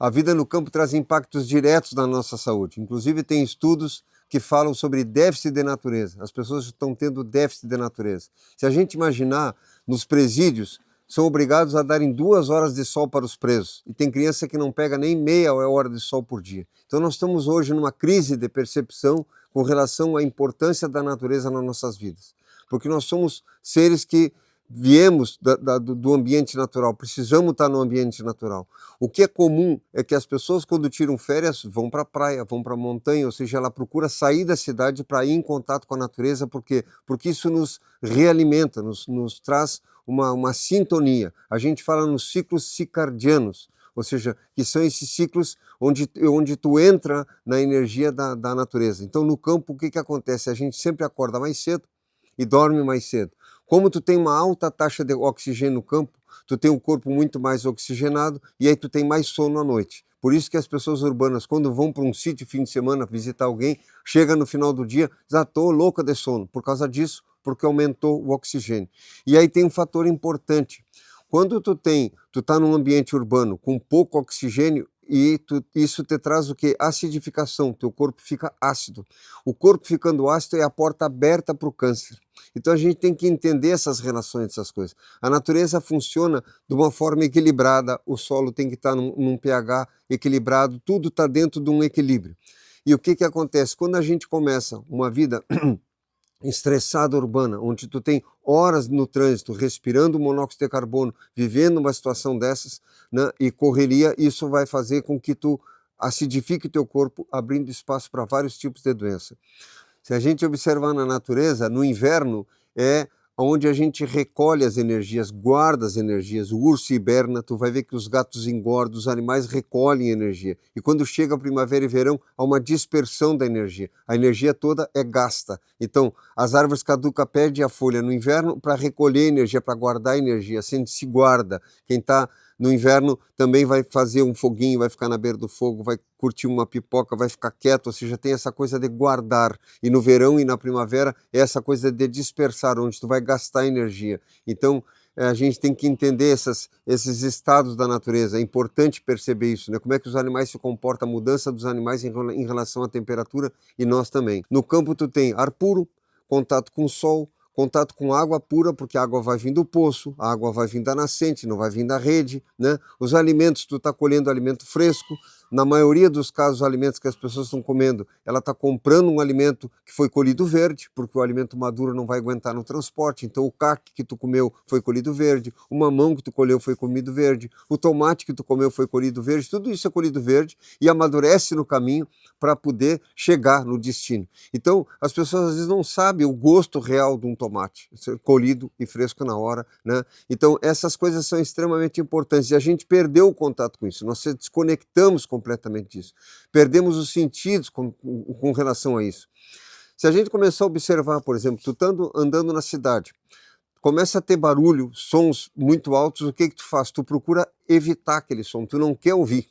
A vida no campo traz impactos diretos na nossa saúde. Inclusive, tem estudos que falam sobre déficit de natureza. As pessoas estão tendo déficit de natureza. Se a gente imaginar, nos presídios, são obrigados a darem 2 horas de sol para os presos. E tem criança que não pega nem meia hora de sol por dia. Então, nós estamos hoje numa crise de percepção com relação à importância da natureza nas nossas vidas. Porque nós somos seres que viemos do ambiente natural, precisamos estar no ambiente natural. O que é comum é que as pessoas, quando tiram férias, vão para a praia, vão para a montanha, ou seja, ela procura sair da cidade para ir em contato com a natureza, porque isso nos realimenta, nos traz uma sintonia. A gente fala nos ciclos circadianos, ou seja, que são esses ciclos onde tu entra na energia da natureza. Então, no campo, o que acontece? A gente sempre acorda mais cedo e dorme mais cedo. Como tu tem uma alta taxa de oxigênio no campo, tu tem um corpo muito mais oxigenado e aí tu tem mais sono à noite. Por isso que as pessoas urbanas, quando vão para um sítio fim de semana visitar alguém, chega no final do dia, já estou louca de sono. Por causa disso, porque aumentou o oxigênio. E aí tem um fator importante. Quando tu tá num ambiente urbano com pouco oxigênio, isso te traz o quê? Acidificação, teu corpo fica ácido. O corpo ficando ácido é a porta aberta para o câncer. Então a gente tem que entender essas relações, essas coisas. A natureza funciona de uma forma equilibrada, o solo tem que estar num pH equilibrado, tudo está dentro de um equilíbrio. E o que acontece? Quando a gente começa uma vida estressada urbana, onde tu tem horas no trânsito, respirando monóxido de carbono, vivendo uma situação dessas, né, e correria, isso vai fazer com que tu acidifique o teu corpo, abrindo espaço para vários tipos de doença. Se a gente observar na natureza, no inverno é onde a gente recolhe as energias, guarda as energias. O urso hiberna, tu vai ver que os gatos engordam, os animais recolhem energia. E quando chega a primavera e verão, há uma dispersão da energia. A energia toda é gasta. Então, as árvores caducam, perdem a folha no inverno para recolher energia, para guardar energia. Assim se guarda. Quem está no inverno também vai fazer um foguinho, vai ficar na beira do fogo, vai curtir uma pipoca, vai ficar quieto, ou seja, tem essa coisa de guardar. E no verão e na primavera é essa coisa de dispersar, onde tu vai gastar energia. Então, a gente tem que entender esses estados da natureza, é importante perceber isso, né? Como é que os animais se comportam, a mudança dos animais em relação à temperatura e nós também. No campo tu tem ar puro, contato com o sol, contato com água pura, porque a água vai vir do poço, a água vai vir da nascente, não vai vir da rede, né? Os alimentos, tu está colhendo alimento fresco. Na maioria dos casos, os alimentos que as pessoas estão comendo, ela está comprando um alimento que foi colhido verde, porque o alimento maduro não vai aguentar no transporte. Então, o caque que tu comeu foi colhido verde, o mamão que tu colheu foi comido verde, o tomate que tu comeu foi colhido verde, tudo isso é colhido verde e amadurece no caminho para poder chegar no destino. Então, as pessoas às vezes não sabem o gosto real de um tomate, colhido e fresco na hora, né? Então, essas coisas são extremamente importantes e a gente perdeu o contato com isso, nós se desconectamos completamente disso. Perdemos os sentidos com relação a isso. Se a gente começar a observar, por exemplo, tu andando na cidade, começa a ter barulho, sons muito altos, o que tu faz? Tu procura evitar aquele som, tu não quer ouvir.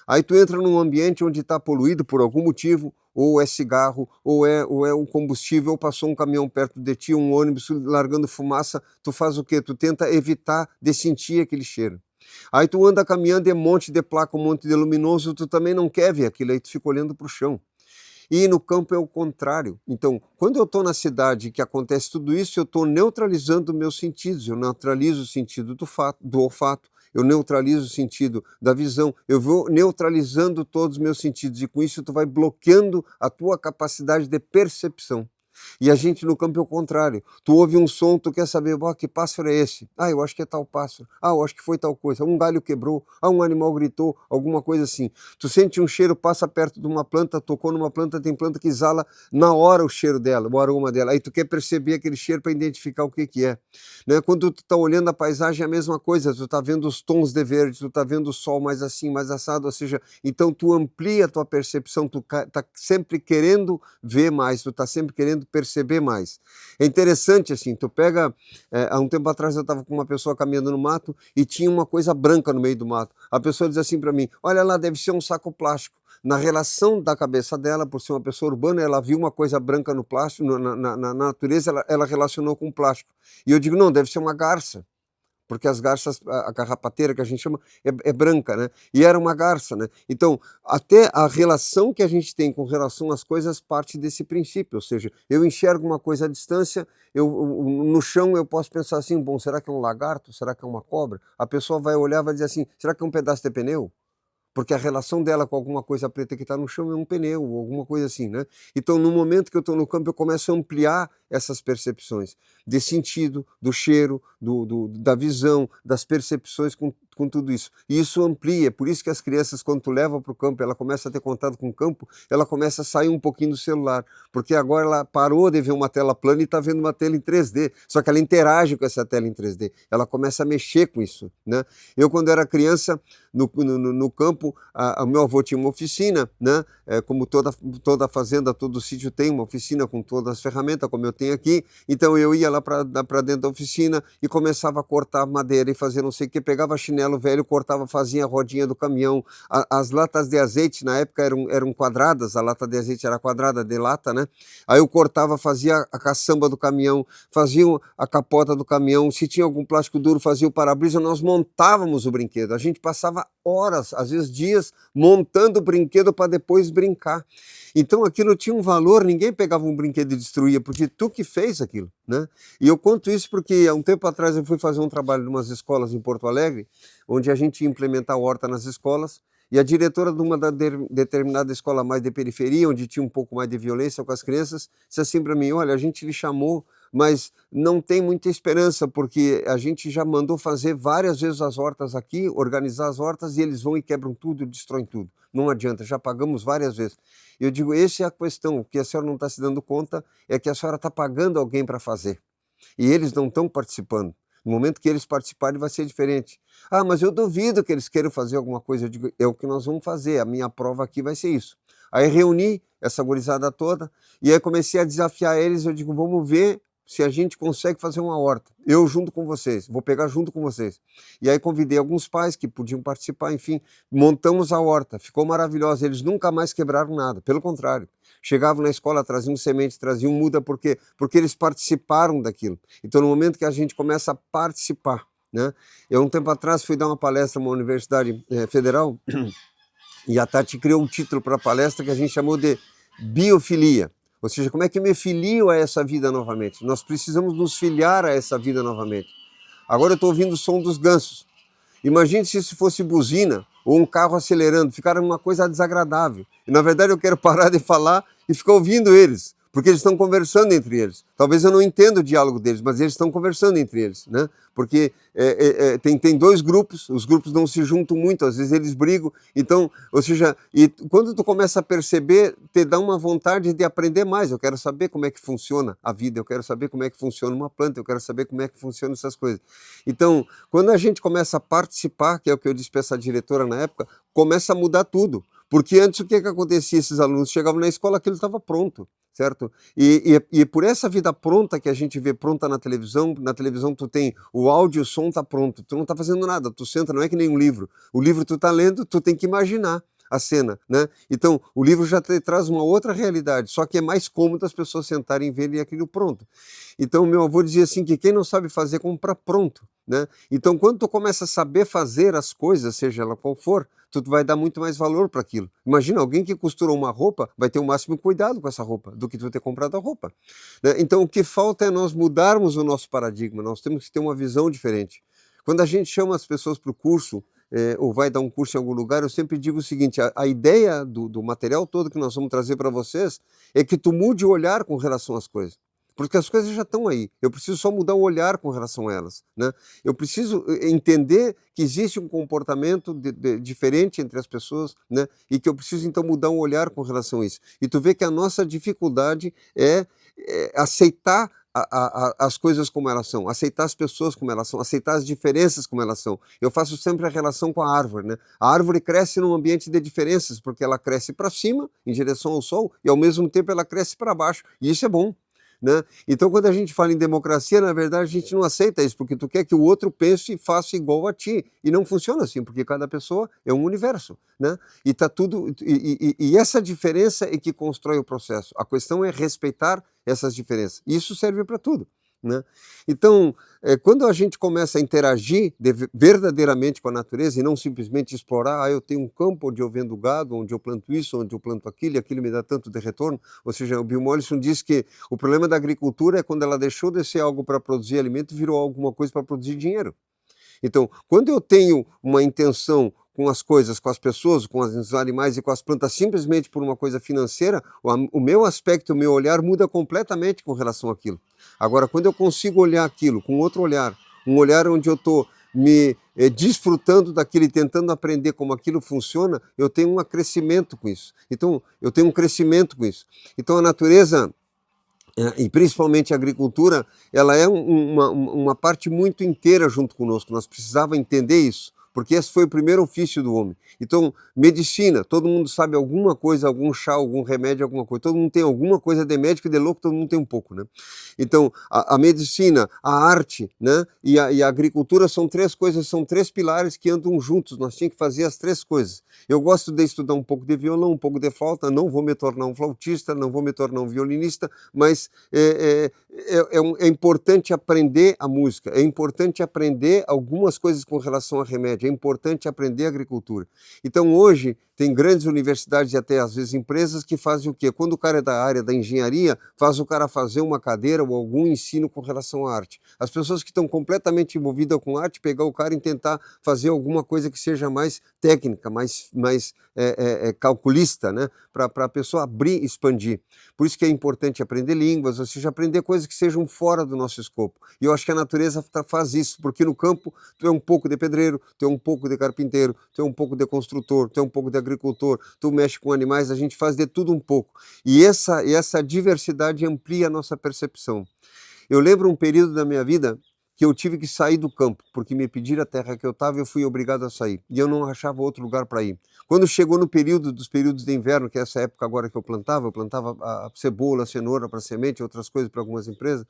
Aí tu entra num ambiente onde está poluído por algum motivo, ou é cigarro, ou é um combustível, ou passou um caminhão perto de ti, um ônibus largando fumaça, tu faz o quê? Tu tenta evitar de sentir aquele cheiro. Aí tu anda caminhando e é um monte de placa, um monte de luminoso, tu também não quer ver aquilo, aí tu fica olhando para o chão. E no campo é o contrário. Então, quando eu estou na cidade que acontece tudo isso, eu estou neutralizando meus sentidos, eu neutralizo o sentido do olfato, eu neutralizo o sentido da visão, eu vou neutralizando todos os meus sentidos e com isso tu vai bloqueando a tua capacidade de percepção. E a gente no campo é o contrário. Tu ouve um som, tu quer saber, que pássaro é esse? Eu acho que é tal pássaro. Eu acho que foi tal coisa. Um galho quebrou. Um animal gritou, alguma coisa assim. Tu sente um cheiro, passa perto de uma planta, tocou numa planta, tem planta que exala na hora o cheiro dela, o aroma dela. Aí tu quer perceber aquele cheiro para identificar o que é. Né? Quando tu tá olhando a paisagem é a mesma coisa. Tu tá vendo os tons de verde, tu tá vendo o sol mais assim, mais assado, ou seja, então tu amplia a tua percepção, tu tá sempre querendo ver mais, tu tá sempre querendo perceber mais. É interessante assim, tu pega, há um tempo atrás eu estava com uma pessoa caminhando no mato e tinha uma coisa branca no meio do mato. A pessoa diz assim para mim, olha lá, deve ser um saco plástico. Na relação da cabeça dela, por ser uma pessoa urbana, ela viu uma coisa branca no plástico, na natureza, ela relacionou com plástico. E eu digo, não, deve ser uma garça. porque as garças, a carrapateira que a gente chama, é branca, né? E era uma garça, né? Então, até a relação que a gente tem com relação às coisas parte desse princípio, ou seja, eu enxergo uma coisa à distância, no chão eu posso pensar assim, bom, será que é um lagarto? Será que é uma cobra? A pessoa vai olhar e vai dizer assim, será que é um pedaço de pneu? Porque a relação dela com alguma coisa preta que está no chão é um pneu, ou alguma coisa assim, né? Então, no momento que eu estou no campo, eu começo a ampliar essas percepções de sentido, do cheiro, da visão, das percepções com tudo isso. E isso amplia, por isso que as crianças, quando tu leva para o campo, ela começa a ter contato com o campo, ela começa a sair um pouquinho do celular, porque agora ela parou de ver uma tela plana e está vendo uma tela em 3D, só que ela interage com essa tela em 3D, ela começa a mexer com isso, né? Eu, quando era criança, no campo, o meu avô tinha uma oficina, né? Como toda fazenda, todo sítio tem uma oficina com todas as ferramentas, como eu tenho aqui. Então eu ia lá para dentro da oficina e começava a cortar madeira e fazer não sei o que, pegava chinelo velho, cortava, fazia a rodinha do caminhão. As latas de azeite, na época, eram quadradas, a lata de azeite era quadrada, de lata, né? Aí eu cortava, fazia a caçamba do caminhão, fazia a capota do caminhão, se tinha algum plástico duro, fazia o para-brisa, nós montávamos o brinquedo. A gente passava horas, às vezes dias, montando o brinquedo para depois brincar. Então aquilo tinha um valor, ninguém pegava um brinquedo e destruía, porque tu que fez aquilo, né? E eu conto isso porque há um tempo atrás eu fui fazer um trabalho em umas escolas em Porto Alegre, onde a gente ia implementar a horta nas escolas, e a diretora de uma determinada escola mais de periferia, onde tinha um pouco mais de violência com as crianças, disse assim para mim, olha, a gente lhe chamou, mas não tem muita esperança, porque a gente já mandou fazer várias vezes as hortas aqui, organizar as hortas, e eles vão e quebram tudo, destroem tudo. Não adianta, já pagamos várias vezes. Eu digo, essa é a questão, o que a senhora não está se dando conta é que a senhora está pagando alguém para fazer, e eles não estão participando. No momento que eles participarem vai ser diferente. Ah, mas eu duvido que eles queiram fazer alguma coisa. Eu digo, é o que nós vamos fazer, a minha prova aqui vai ser isso. Aí reuni essa gurizada toda, e aí comecei a desafiar eles, eu digo, vamos ver se a gente consegue fazer uma horta. Eu junto com vocês, vou pegar junto com vocês. E aí convidei alguns pais que podiam participar, enfim, montamos a horta, ficou maravilhosa, eles nunca mais quebraram nada, pelo contrário. Chegavam na escola, traziam semente, traziam muda, por quê? Porque eles participaram daquilo. Então, no momento que a gente começa a participar, né? Eu, um tempo atrás, fui dar uma palestra numa universidade federal, e a Tati criou um título para a palestra que a gente chamou de biofilia. Ou seja, como é que eu me filio a essa vida novamente? Nós precisamos nos filiar a essa vida novamente. Agora eu estou ouvindo o som dos gansos. Imagine se isso fosse buzina ou um carro acelerando, ficar uma coisa desagradável. E na verdade eu quero parar de falar e ficar ouvindo eles, porque eles estão conversando entre eles. Talvez eu não entenda o diálogo deles, mas eles estão conversando entre eles, né? Porque tem dois grupos, os grupos não se juntam muito, às vezes eles brigam. Então, ou seja, e quando tu começa a perceber, te dá uma vontade de aprender mais. Eu quero saber como é que funciona a vida, eu quero saber como é que funciona uma planta, eu quero saber como é que funcionam essas coisas. Então, quando a gente começa a participar, que é o que eu disse para essa diretora na época, começa a mudar tudo. Porque antes o que acontecia? Esses alunos chegavam na escola, aquilo estava pronto, certo? E por essa vida pronta que a gente vê pronta na televisão tu tem o áudio, o som está pronto, tu não está fazendo nada, tu senta, não é que nem um livro. O livro tu está lendo, tu tem que imaginar a cena, né? Então, o livro já traz uma outra realidade, só que é mais cômodo as pessoas sentarem e verem aquilo pronto. Então, meu avô dizia assim, que quem não sabe fazer, compra pronto, né? Então, quando tu começa a saber fazer as coisas, seja ela qual for, tu vai dar muito mais valor para aquilo. Imagina, alguém que costurou uma roupa vai ter o máximo cuidado com essa roupa do que tu ter comprado a roupa, né? Então, o que falta é nós mudarmos o nosso paradigma, nós temos que ter uma visão diferente. Quando a gente chama as pessoas para o curso, ou vai dar um curso em algum lugar, eu sempre digo o seguinte, a ideia do material todo que nós vamos trazer para vocês é que tu mude o olhar com relação às coisas. Porque as coisas já estão aí, eu preciso só mudar o olhar com relação a elas, né? Eu preciso entender que existe um comportamento diferente entre as pessoas, né? E que eu preciso então mudar o olhar com relação a isso. E tu vê que a nossa dificuldade é aceitar as coisas como elas são, aceitar as pessoas como elas são, aceitar as diferenças como elas são. Eu faço sempre a relação com a árvore, né? A árvore cresce num ambiente de diferenças, porque ela cresce para cima, em direção ao sol, e ao mesmo tempo ela cresce para baixo, e isso é bom, né? Então, quando a gente fala em democracia, na verdade, a gente não aceita isso, porque tu quer que o outro pense e faça igual a ti. E não funciona assim, porque cada pessoa é um universo, né? E tá tudo. E essa diferença é que constrói o processo. A questão é respeitar essas diferenças. E isso serve para tudo. né? Então, quando a gente começa a interagir verdadeiramente com a natureza e não simplesmente explorar, eu tenho um campo onde eu vendo gado, onde eu planto isso, onde eu planto aquilo, e aquilo me dá tanto de retorno. Ou seja, o Bill Mollison diz que o problema da agricultura é quando ela deixou de ser algo para produzir alimento e virou alguma coisa para produzir dinheiro. Então, quando eu tenho uma intenção com as coisas, com as pessoas, com os animais e com as plantas, simplesmente por uma coisa financeira, o meu aspecto, o meu olhar muda completamente com relação àquilo. Agora, quando eu consigo olhar aquilo com outro olhar, um olhar onde eu estou me desfrutando daquilo e tentando aprender como aquilo funciona, eu tenho um crescimento com isso. Então, eu tenho um crescimento com isso. Então, a natureza, e principalmente a agricultura, ela é uma parte muito inteira junto conosco. Nós precisávamos entender isso, porque esse foi o primeiro ofício do homem. Então, medicina, todo mundo sabe alguma coisa, algum chá, algum remédio, alguma coisa. Todo mundo tem alguma coisa de médico e de louco, todo mundo tem um pouco, né? Então, a medicina, a arte, né, e a agricultura são três coisas, são três pilares que andam juntos. Nós tínhamos que fazer as três coisas. Eu gosto de estudar um pouco de violão, um pouco de flauta, não vou me tornar um flautista, não vou me tornar um violinista, mas é importante aprender a música, é importante aprender algumas coisas com relação a remédio, é importante aprender a agricultura. Então hoje tem grandes universidades e até às vezes empresas que fazem o quê? Quando o cara é da área da engenharia, faz o cara fazer uma cadeira ou algum ensino com relação à arte. As pessoas que estão completamente envolvidas com arte, pegar o cara e tentar fazer alguma coisa que seja mais técnica, mais calculista, né? Para a pessoa abrir e expandir. Por isso que é importante aprender línguas, ou seja, aprender coisas que sejam fora do nosso escopo. E eu acho que a natureza faz isso, porque no campo tu é um pouco de pedreiro, tu é um pouco de carpinteiro, tu é um pouco de construtor, tu é um pouco de agricultor, tu mexe com animais, a gente faz de tudo um pouco. E essa diversidade amplia a nossa percepção. Eu lembro um período da minha vida que eu tive que sair do campo, porque me pediram a terra que eu estava e eu fui obrigado a sair. E eu não achava outro lugar para ir. Quando chegou no período dos períodos de inverno, que é essa época agora que eu plantava a cebola, a cenoura para semente, outras coisas para algumas empresas.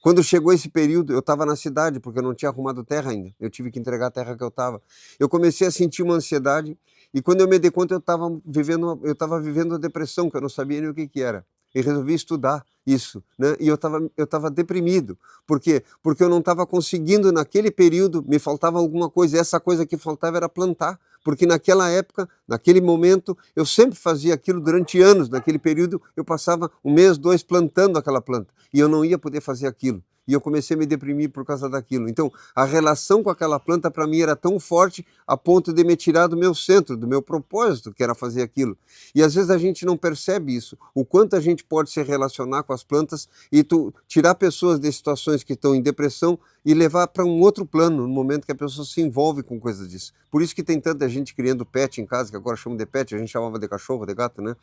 Quando chegou esse período, eu estava na cidade, porque eu não tinha arrumado terra ainda. Eu tive que entregar a terra que eu estava. Eu comecei a sentir uma ansiedade, e quando eu me dei conta, eu estava vivendo a depressão, que eu não sabia nem o que era. E resolvi estudar isso, né? E eu estava deprimido. Por quê? Porque eu não estava conseguindo, naquele período, me faltava alguma coisa, e essa coisa que faltava era plantar. Porque naquela época, naquele momento, eu sempre fazia aquilo durante anos. Naquele período, eu passava um mês, dois plantando aquela planta. E eu não ia poder fazer aquilo. E eu comecei a me deprimir por causa daquilo. Então, a relação com aquela planta, para mim, era tão forte a ponto de me tirar do meu centro, do meu propósito, que era fazer aquilo. E às vezes a gente não percebe isso, o quanto a gente pode se relacionar com as plantas e tirar pessoas de situações que estão em depressão e levar para um outro plano, no momento que a pessoa se envolve com coisas disso. Por isso que tem tanta gente criando pet em casa, que agora chamam de pet, a gente chamava de cachorro, de gato, né?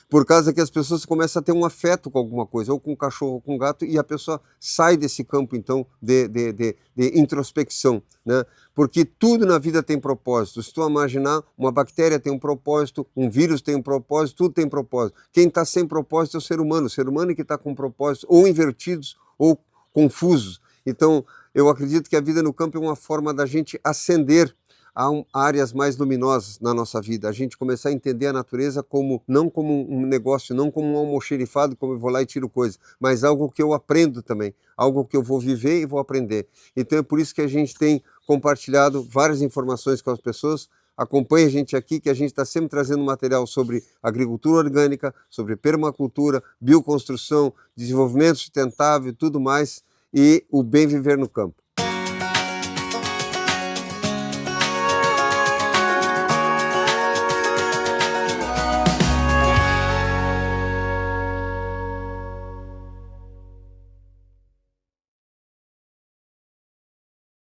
Por causa que as pessoas começam a ter um afeto com alguma coisa, ou com cachorro, ou com gato, e a pessoa sai desse campo, então, de introspecção, né? Porque tudo na vida tem propósito. Se tu imaginar, uma bactéria tem um propósito, um vírus tem um propósito, tudo tem propósito. Quem está sem propósito é o ser humano que está com propósito, ou invertidos, ou confusos. Então, eu acredito que a vida no campo é uma forma da gente ascender a áreas mais luminosas na nossa vida, a gente começar a entender a natureza não como um negócio, não como um almoxerifado, como eu vou lá e tiro coisa, mas algo que eu aprendo também, algo que eu vou viver e vou aprender. Então é por isso que a gente tem compartilhado várias informações com as pessoas. Acompanhe a gente aqui, que a gente está sempre trazendo material sobre agricultura orgânica, sobre permacultura, bioconstrução, desenvolvimento sustentável e tudo mais, e o bem viver no campo.